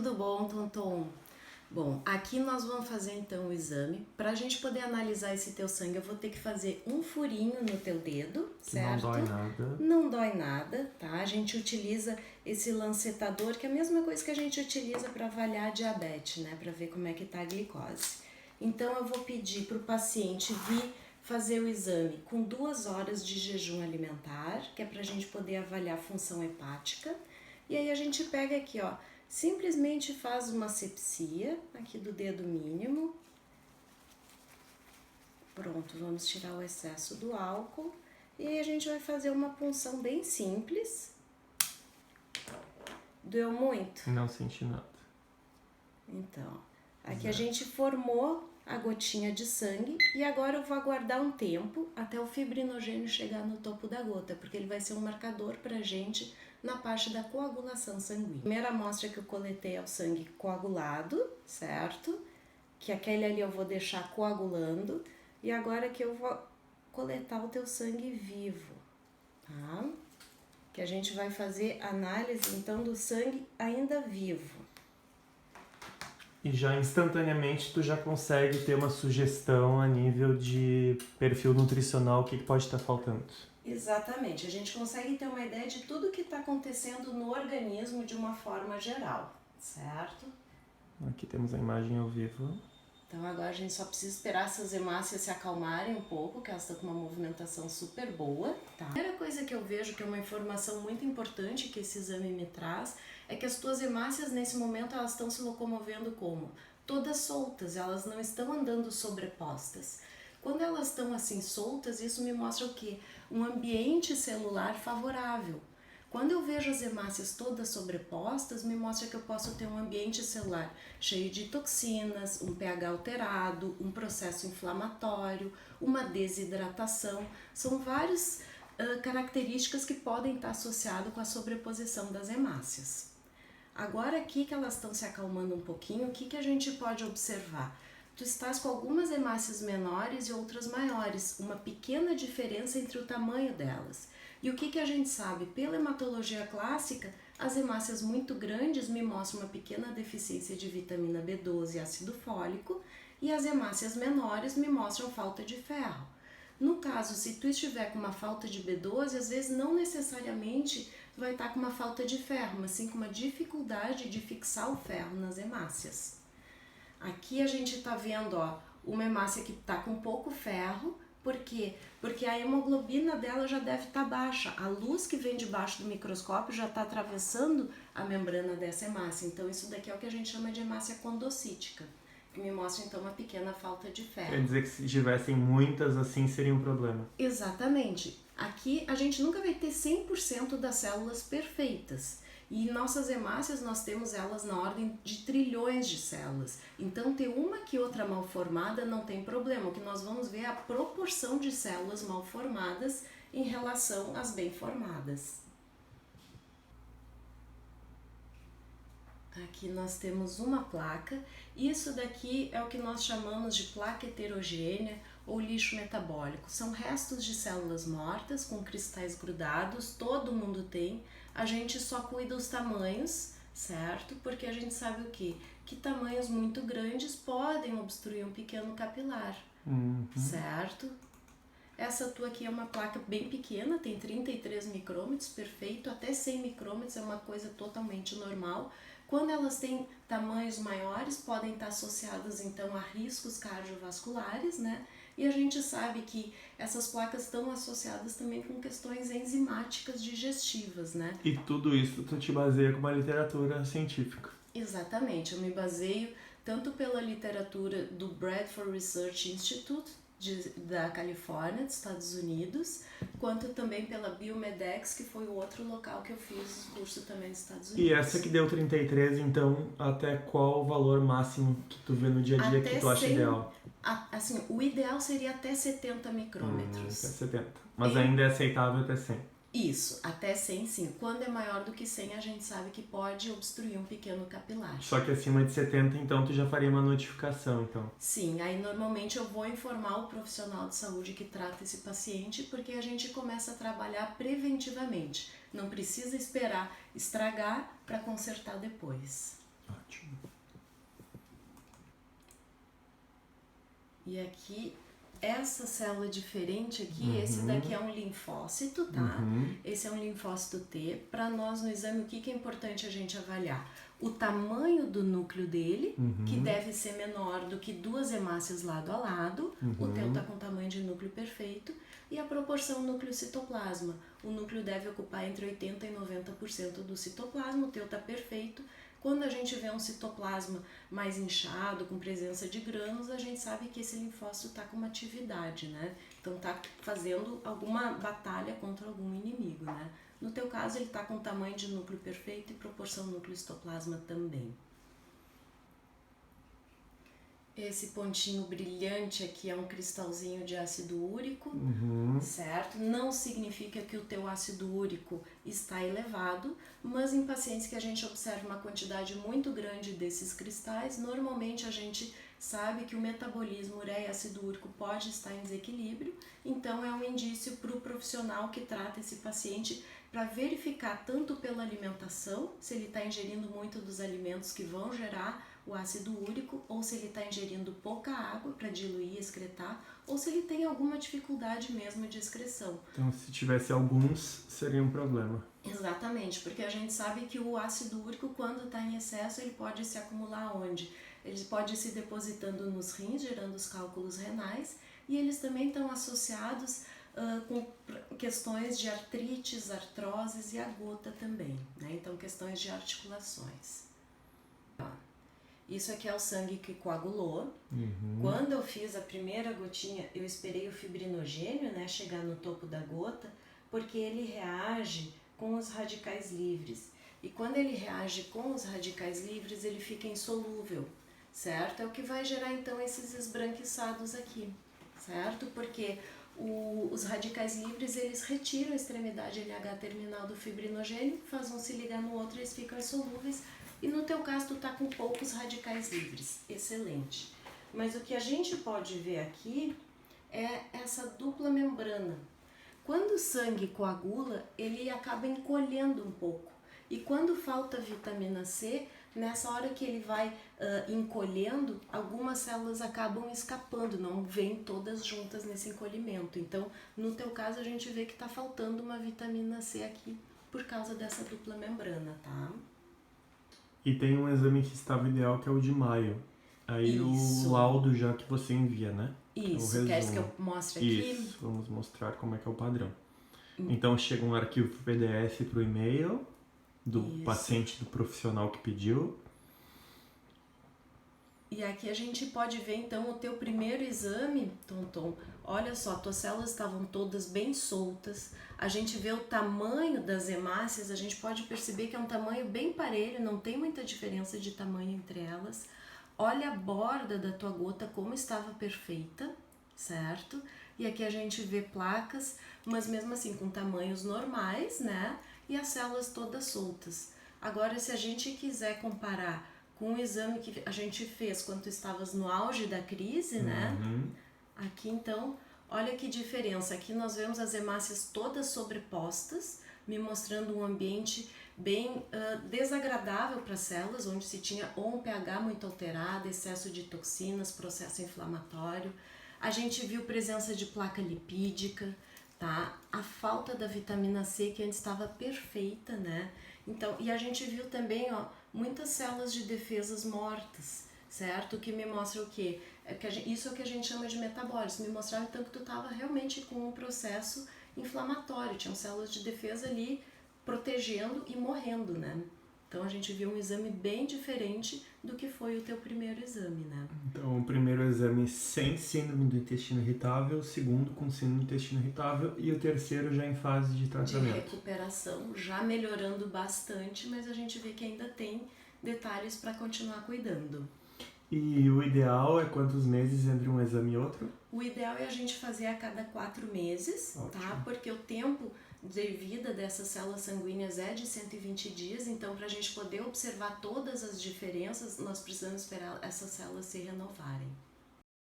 Tudo bom, Tonton? Bom, aqui nós vamos fazer então o exame. Para a gente poder analisar esse teu sangue, eu vou ter que fazer um furinho no teu dedo, certo? Não dói nada. Não dói nada, tá? A gente utiliza esse lancetador, que é a mesma coisa que a gente utiliza para avaliar a diabetes, né? Para ver como é que tá a glicose. Então eu vou pedir para o paciente vir fazer o exame com 2 horas de jejum alimentar, que é para a gente poder avaliar a função hepática. E aí a gente pega aqui, ó, simplesmente faz uma asepsia aqui do dedo mínimo. Pronto, vamos tirar o excesso do álcool. E aí a gente vai fazer uma punção bem simples. Doeu muito? Não senti nada. Então, aqui a gente formou a gotinha de sangue e agora eu vou aguardar um tempo até o fibrinogênio chegar no topo da gota, porque ele vai ser um marcador pra gente na parte da coagulação sanguínea. A primeira amostra que eu coletei é o sangue coagulado, certo? Que aquele ali eu vou deixar coagulando. E agora que eu vou coletar o teu sangue vivo, tá? Que a gente vai fazer análise então do sangue ainda vivo. E já instantaneamente tu já consegue ter uma sugestão a nível de perfil nutricional, o que pode estar faltando. Exatamente, a gente consegue ter uma ideia de tudo que está acontecendo no organismo de uma forma geral, certo? Aqui temos a imagem ao vivo. Então agora a gente só precisa esperar essas hemácias se acalmarem um pouco, que elas estão com uma movimentação super boa, tá? A primeira coisa que eu vejo, que é uma informação muito importante que esse exame me traz, é que as tuas hemácias nesse momento elas estão se locomovendo como? Todas soltas, elas não estão andando sobrepostas. Quando elas estão assim soltas, isso me mostra o quê? Um ambiente celular favorável. Quando eu vejo as hemácias todas sobrepostas, me mostra que eu posso ter um ambiente celular cheio de toxinas, um pH alterado, um processo inflamatório, uma desidratação. São várias características que podem estar associadas com a sobreposição das hemácias. Agora aqui que elas estão se acalmando um pouquinho, o que a gente pode observar? Tu estás com algumas hemácias menores e outras maiores, uma pequena diferença entre o tamanho delas. E o que a gente sabe? Pela hematologia clássica, as hemácias muito grandes me mostram uma pequena deficiência de vitamina B12 e ácido fólico, e as hemácias menores me mostram falta de ferro. No caso, se tu estiver com uma falta de B12, às vezes não necessariamente tu vai estar com uma falta de ferro, mas sim com uma dificuldade de fixar o ferro nas hemácias. Aqui a gente está vendo, ó, uma hemácia que está com pouco ferro. Por quê? Porque a hemoglobina dela já deve estar baixa. A luz que vem debaixo do microscópio já está atravessando a membrana dessa hemácia. Então isso daqui é o que a gente chama de hemácia condocítica, que me mostra então uma pequena falta de ferro. Quer dizer que se tivessem muitas assim seria um problema. Exatamente. Aqui a gente nunca vai ter 100% das células perfeitas. E em nossas hemácias nós temos elas na ordem de trilhões de células. Então ter uma que outra mal formada não tem problema. O que nós vamos ver é a proporção de células mal formadas em relação às bem formadas. Aqui nós temos uma placa. Isso daqui é o que nós chamamos de placa heterogênea ou lixo metabólico. São restos de células mortas com cristais grudados, todo mundo tem. A gente só cuida os tamanhos, certo? Porque a gente sabe o quê? Que tamanhos muito grandes podem obstruir um pequeno capilar, certo? Essa tua aqui é uma placa bem pequena, tem 33 micrômetros, perfeito, até 100 micrômetros é uma coisa totalmente normal. Quando elas têm tamanhos maiores, podem estar associadas então a riscos cardiovasculares, né? E a gente sabe que essas placas estão associadas também com questões enzimáticas digestivas, né? E tudo isso tu te baseia com uma literatura científica. Exatamente, eu me baseio tanto pela literatura do Bradford Research Institute, da Califórnia, dos Estados Unidos, quanto também pela Biomedex, que foi o outro local que eu fiz o curso também nos Estados Unidos. E essa que deu 33, então, até qual o valor máximo que tu vê no dia a dia que tu acha ideal? Assim, o ideal seria até 70 micrômetros. Até 70. Mas ainda é aceitável até 100. Isso, até 100 sim. Quando é maior do que 100, a gente sabe que pode obstruir um pequeno capilar. Só que acima de 70, então, tu já faria uma notificação, então. Sim, aí normalmente eu vou informar o profissional de saúde que trata esse paciente, porque a gente começa a trabalhar preventivamente. Não precisa esperar estragar para consertar depois. Ótimo. E aqui, essa célula diferente aqui, esse daqui é um linfócito, tá? Esse é um linfócito T. Para nós, no exame, o que é importante a gente avaliar? O tamanho do núcleo dele, que deve ser menor do que 2 hemácias lado a lado. O teu tá com tamanho de núcleo perfeito. E a proporção núcleo-citoplasma. O núcleo deve ocupar entre 80% e 90% do citoplasma. O teu tá perfeito. Quando a gente vê um citoplasma mais inchado, com presença de grânulos, a gente sabe que esse linfócito está com uma atividade, né? Então está fazendo alguma batalha contra algum inimigo, né? No teu caso, ele está com tamanho de núcleo perfeito e proporção núcleo-citoplasma também. Esse pontinho brilhante aqui é um cristalzinho de ácido úrico, certo? Não significa que o teu ácido úrico está elevado, mas em pacientes que a gente observa uma quantidade muito grande desses cristais, normalmente a gente sabe que o metabolismo ureia e ácido úrico pode estar em desequilíbrio, então é um indício para o profissional que trata esse paciente para verificar tanto pela alimentação, se ele está ingerindo muito dos alimentos que vão gerar o ácido úrico, ou se ele está ingerindo pouca água para diluir e excretar, ou se ele tem alguma dificuldade mesmo de excreção. Então, se tivesse alguns, seria um problema. Exatamente, porque a gente sabe que o ácido úrico, quando está em excesso, ele pode se acumular onde? Ele pode se depositando nos rins, gerando os cálculos renais, e eles também estão associados com questões de artrites, artroses e a gota também, né? Então, questões de articulações. Isso aqui é o sangue que coagulou. Quando eu fiz a primeira gotinha, eu esperei o fibrinogênio, né, chegar no topo da gota, porque ele reage com os radicais livres. E quando ele reage com os radicais livres, ele fica insolúvel, certo? É o que vai gerar então esses esbranquiçados aqui, certo? Porque os radicais livres, eles retiram a extremidade LH terminal do fibrinogênio, faz um se ligar no outro e eles ficam insolúveis. E no teu caso, tu tá com poucos radicais livres. Excelente. Mas o que a gente pode ver aqui é essa dupla membrana. Quando o sangue coagula, ele acaba encolhendo um pouco. E quando falta vitamina C, nessa hora que ele vai encolhendo, algumas células acabam escapando, não vêm todas juntas nesse encolhimento. Então, no teu caso, a gente vê que tá faltando uma vitamina C aqui por causa dessa dupla membrana, tá? E tem um exame que estava ideal, que é o de maio. Aí Isso. O laudo já que você envia, né? Isso, queres que eu mostre aqui? Isso, vamos mostrar como é que é o padrão. Então chega um arquivo PDF para o e-mail do paciente, do profissional que pediu. E aqui a gente pode ver então o teu primeiro exame, Tonton. Olha só, tuas células estavam todas bem soltas. A gente vê o tamanho das hemácias, a gente pode perceber que é um tamanho bem parelho, não tem muita diferença de tamanho entre elas. Olha a borda da tua gota como estava perfeita, certo? E aqui a gente vê placas, mas mesmo assim com tamanhos normais, né? E as células todas soltas. Agora, se a gente quiser comparar com o exame que a gente fez quando tu estavas no auge da crise, né? Aqui então, olha que diferença. Aqui nós vemos as hemácias todas sobrepostas, me mostrando um ambiente bem desagradável para as células, onde se tinha ou um pH muito alterado, excesso de toxinas, processo inflamatório. A gente viu presença de placa lipídica, tá? A falta da vitamina C, que antes estava perfeita, né? Então, e a gente viu também, ó, muitas células de defesas mortas, certo? Que me mostra o quê? Isso é o que a gente chama de metabólitos. Me mostrava então que tu estava realmente com um processo inflamatório, tinham células de defesa ali protegendo e morrendo, né? Então a gente viu um exame bem diferente do que foi o teu primeiro exame, né? Então o primeiro exame sem síndrome do intestino irritável, o segundo com síndrome do intestino irritável e o terceiro já em fase de tratamento. De recuperação, já melhorando bastante, mas a gente vê que ainda tem detalhes para continuar cuidando. E o ideal é quantos meses entre um exame e outro? O ideal é a gente fazer a cada 4 meses, tá? Porque o tempo de vida dessas células sanguíneas é de 120 dias, então para a gente poder observar todas as diferenças, nós precisamos esperar essas células se renovarem.